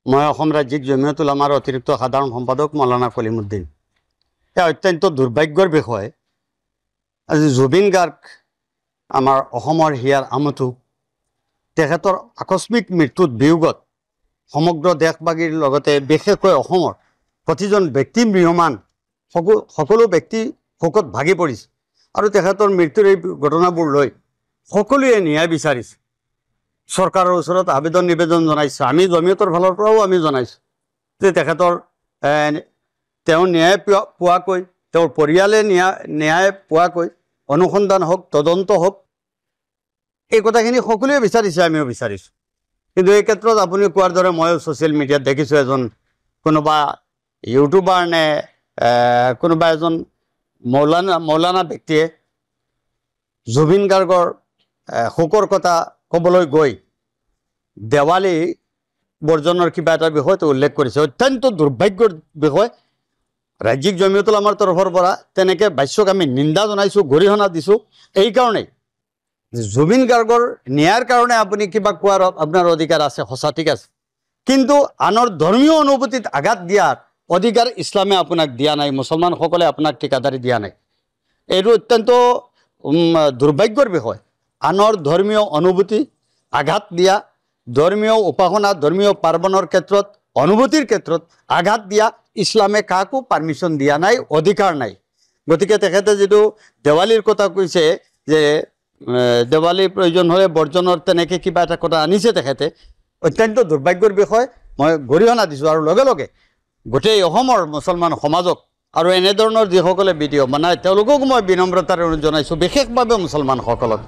মই অসম ৰাজ্যিক জমিয়ত উলামাৰ অতিৰিক্ত সাধাৰণ সম্পাদক মৌলানা কলিমুদ্দিন। এয়া অত্যন্ত দুৰ্ভাগ্যৰ বিষয়। আজি জুবিন গাৰ্গ আমাৰ অসমৰ হিয়াৰ আমঠু, তেখেতৰ আকস্মিক মৃত্যুত বিয়োগত সমগ্ৰ দেশবাসীৰ লগতে বিশেষকৈ অসমৰ প্ৰতিজন ব্যক্তি ম্ৰিয়মান, সকলো ব্যক্তি শোকত ভাগি পৰিছে আৰু তেখেতৰ মৃত্যুৰ এই ঘটনাবোৰ লৈ সকলোৱে ন্যায় বিচাৰিছে। চৰকাৰৰ ওচৰত আবেদন নিবেদন জনাইছোঁ। আমি জমিয়তৰ ফালৰ পৰাও আমি জনাইছোঁ যে তেখেতৰ তেওঁ ন্যায় পোৱাকৈ, তেওঁৰ পৰিয়ালে ন্যায় পোৱাকৈ অনুসন্ধান হওক, তদন্ত হওক, এই কথাখিনি সকলোৱে বিচাৰিছে, আমিও বিচাৰিছোঁ। কিন্তু এই ক্ষেত্ৰত আপুনি কোৱাৰ দৰে ময়ো ছ'চিয়েল মিডিয়াত দেখিছোঁ কোনোবা ইউটিউবাৰ নে কোনোবা এজন মৌলানা ব্যক্তিয়ে জুবিন গাৰ্গৰ শোকৰ কথা ক'বলৈ গৈ দেৱালী বৰ্জনৰ কিবা এটা বিষয়টো উল্লেখ কৰিছে। অত্যন্ত দুৰ্ভাগ্যৰ বিষয়। ৰাজ্যিক জমিয়ত উলামাৰ তৰফৰ পৰা তেনেকৈ বাস্যক আমি নিন্দা জনাইছোঁ, গৰিহণা দিছোঁ। এইকাৰণেই জুবিন গাৰ্গৰ ন্যায়ৰ কাৰণে আপুনি কিবা কোৱাৰ আপোনাৰ অধিকাৰ আছে, সঁচা, ঠিক আছে, কিন্তু আনৰ ধৰ্মীয় অনুভূতিত আঘাত দিয়াৰ অধিকাৰ ইছলামে আপোনাক দিয়া নাই, মুছলমানসকলে আপোনাক ঠিকাদাৰী দিয়া নাই। এইটো অত্যন্ত দুৰ্ভাগ্যৰ বিষয়। আনৰ ধৰ্মীয় অনুভূতি আঘাত দিয়া, ধৰ্মীয় উপাসনা, ধৰ্মীয় পাৰ্বণৰ ক্ষেত্ৰত, অনুভূতিৰ ক্ষেত্ৰত আঘাত দিয়া ইছলামে কাকো পাৰ্মিশ্যন দিয়া নাই, অধিকাৰ নাই। গতিকে তেখেতে যিটো দেৱালীৰ কথা কৈছে যে দেৱালীৰ প্ৰয়োজন হ'লে বৰ্জনৰ তেনেকৈ কিবা এটা কথা আনিছে তেখেতে, অত্যন্ত দুৰ্ভাগ্যৰ বিষয়। মই গৰিহণা দিছোঁ আৰু লগে লগে গোটেই অসমৰ মুছলমান সমাজক আৰু এনেধৰণৰ যিসকলে ভিডিঅ' বনায় তেওঁলোকক মই বিনম্ৰতাৰে জনাইছোঁ, বিশেষভাৱে মুছলমানসকলক,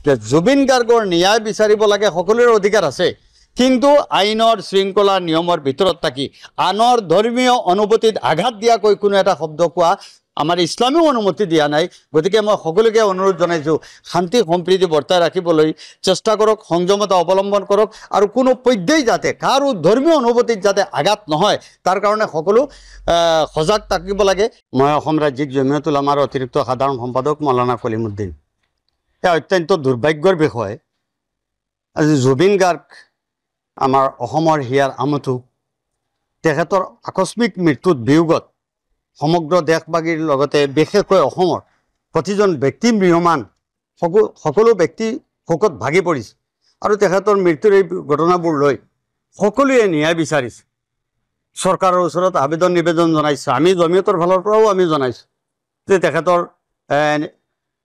যে জুবিন গাৰ্গৰ ন্যায় বিচাৰিব লাগে, সকলোৰে অধিকাৰ আছে, কিন্তু আইনৰ শৃংখলা নিয়মৰ ভিতৰত থাকি আনৰ ধৰ্মীয় অনুভূতিত আঘাত দিয়াকৈ কোনো এটা শব্দ কোৱা আমাৰ ইছলামেও অনুমতি দিয়া নাই। গতিকে মই সকলোকে অনুৰোধ জনাইছোঁ, শান্তি সম্প্ৰীতি বৰ্তাই ৰাখিবলৈ চেষ্টা কৰক, সংযমতা অৱলম্বন কৰক আৰু কোনো পধ্যেই যাতে কাৰো ধৰ্মীয় অনুভূতিত যাতে আঘাত নহয় তাৰ কাৰণে সকলো সজাগ থাকিব লাগে। মই অসম ৰাজ্যিক জমিয়ত উলামাৰ অতিৰিক্ত সাধাৰণ সম্পাদক মৌলানা কলিমুদ্দিন। এয়া অত্যন্ত দুৰ্ভাগ্যৰ বিষয়। আজি জুবিন গাৰ্গ আমাৰ অসমৰ হিয়াৰ আমঠু, তেখেতৰ আকস্মিক মৃত্যুত বিয়োগত সমগ্ৰ দেশবাসীৰ লগতে বিশেষকৈ অসমৰ প্ৰতিজন ব্যক্তি ম্ৰিয়মান, সকলো ব্যক্তি শোকত ভাগি পৰিছে আৰু তেখেতৰ মৃত্যুৰ এই ঘটনাবোৰ লৈ সকলোৱে ন্যায় বিচাৰিছে। চৰকাৰৰ ওচৰত আবেদন নিবেদন জনাইছোঁ। আমি জমিয়তৰ ফালৰ পৰাও আমি জনাইছোঁ যে তেখেতৰ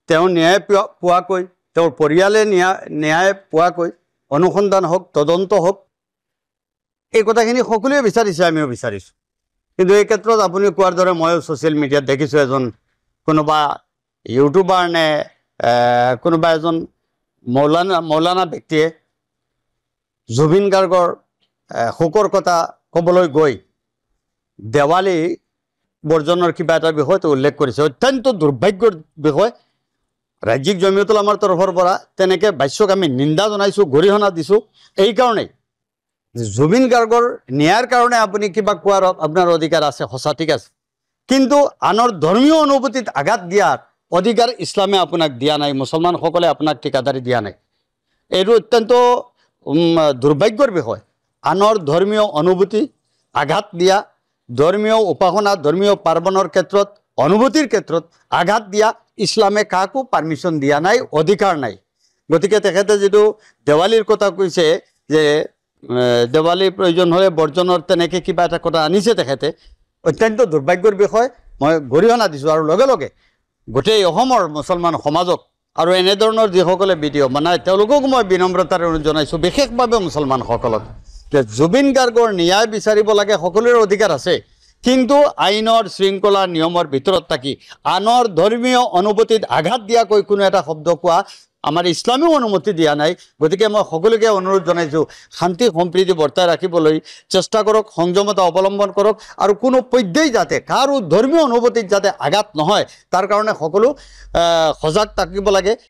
তেওঁ ন্যায় পোৱাকৈ, তেওঁৰ পৰিয়ালে ন্যায় পোৱাকৈ অনুসন্ধান হওক, তদন্ত হওক, এই কথাখিনি সকলোৱে বিচাৰিছে, আমিও বিচাৰিছোঁ। কিন্তু এই ক্ষেত্ৰত আপুনি কোৱাৰ দৰে ময়ো ছ'চিয়েল মিডিয়াত দেখিছোঁ কোনোবা ইউটিউবাৰ নে কোনোবা এজন মৌলানা ব্যক্তিয়ে জুবিন গাৰ্গৰ শোকৰ কথা ক'বলৈ গৈ দেৱালী বৰ্জনৰ কিবা এটা বিষয়টো উল্লেখ কৰিছে। অত্যন্ত দুৰ্ভাগ্যৰ বিষয়। ৰাজ্যিক জমিয়ত উলামাৰ তৰফৰ পৰা তেনেকৈ বাস্যক আমি নিন্দা জনাইছোঁ, গৰিহণা দিছোঁ। এইকাৰণেই জুবিন গাৰ্গৰ ন্যায়ৰ কাৰণে আপুনি কিবা কোৱাৰ আপোনাৰ অধিকাৰ আছে, সঁচা, ঠিক আছে, কিন্তু আনৰ ধৰ্মীয় অনুভূতিত আঘাত দিয়াৰ অধিকাৰ ইছলামে আপোনাক দিয়া নাই, মুছলমানসকলে আপোনাক ঠিকাদাৰী দিয়া নাই। এইটো অত্যন্ত দুৰ্ভাগ্যৰ বিষয়। আনৰ ধৰ্মীয় অনুভূতি আঘাত দিয়া, ধৰ্মীয় উপাসনা, ধৰ্মীয় পাৰ্বণৰ ক্ষেত্ৰত, অনুভূতিৰ ক্ষেত্ৰত আঘাত দিয়া ইছলামে কাকো পাৰ্মিশ্যন দিয়া নাই, অধিকাৰ নাই। গতিকে তেখেতে যিটো দেৱালীৰ কথা কৈছে যে দেৱালীৰ প্ৰয়োজন হ'লে বৰ্জনৰ তেনেকৈ কিবা এটা কথা আনিছে তেখেতে, অত্যন্ত দুৰ্ভাগ্যৰ বিষয়। মই গৰিহণা দিছোঁ আৰু লগে লগে গোটেই অসমৰ মুছলমান সমাজক আৰু এনেধৰণৰ যিসকলে ভিডিঅ' বনায় তেওঁলোকক মই বিনম্ৰতাৰে জনাইছোঁ, বিশেষভাৱে মুছলমানসকলক, যে জুবিন গাৰ্গৰ ন্যায় বিচাৰিব লাগে, সকলোৰে অধিকাৰ আছে, কিন্তু আইনৰ শৃংখলা নিয়মৰ ভিতৰত থাকি আনৰ ধৰ্মীয় অনুভূতিত আঘাত দিয়াকৈ কোনো এটা শব্দ কোৱা আমাৰ ইছলামেও অনুমতি দিয়া নাই। গতিকে মই সকলোকে অনুৰোধ জনাইছোঁ, শান্তি সম্প্ৰীতি বৰ্তাই ৰাখিবলৈ চেষ্টা কৰক, সংযমতা অৱলম্বন কৰক আৰু কোনো পধ্যেই যাতে কাৰো ধৰ্মীয় অনুভূতিত যাতে আঘাত নহয় তাৰ কাৰণে সকলো সজাগ থাকিব লাগে।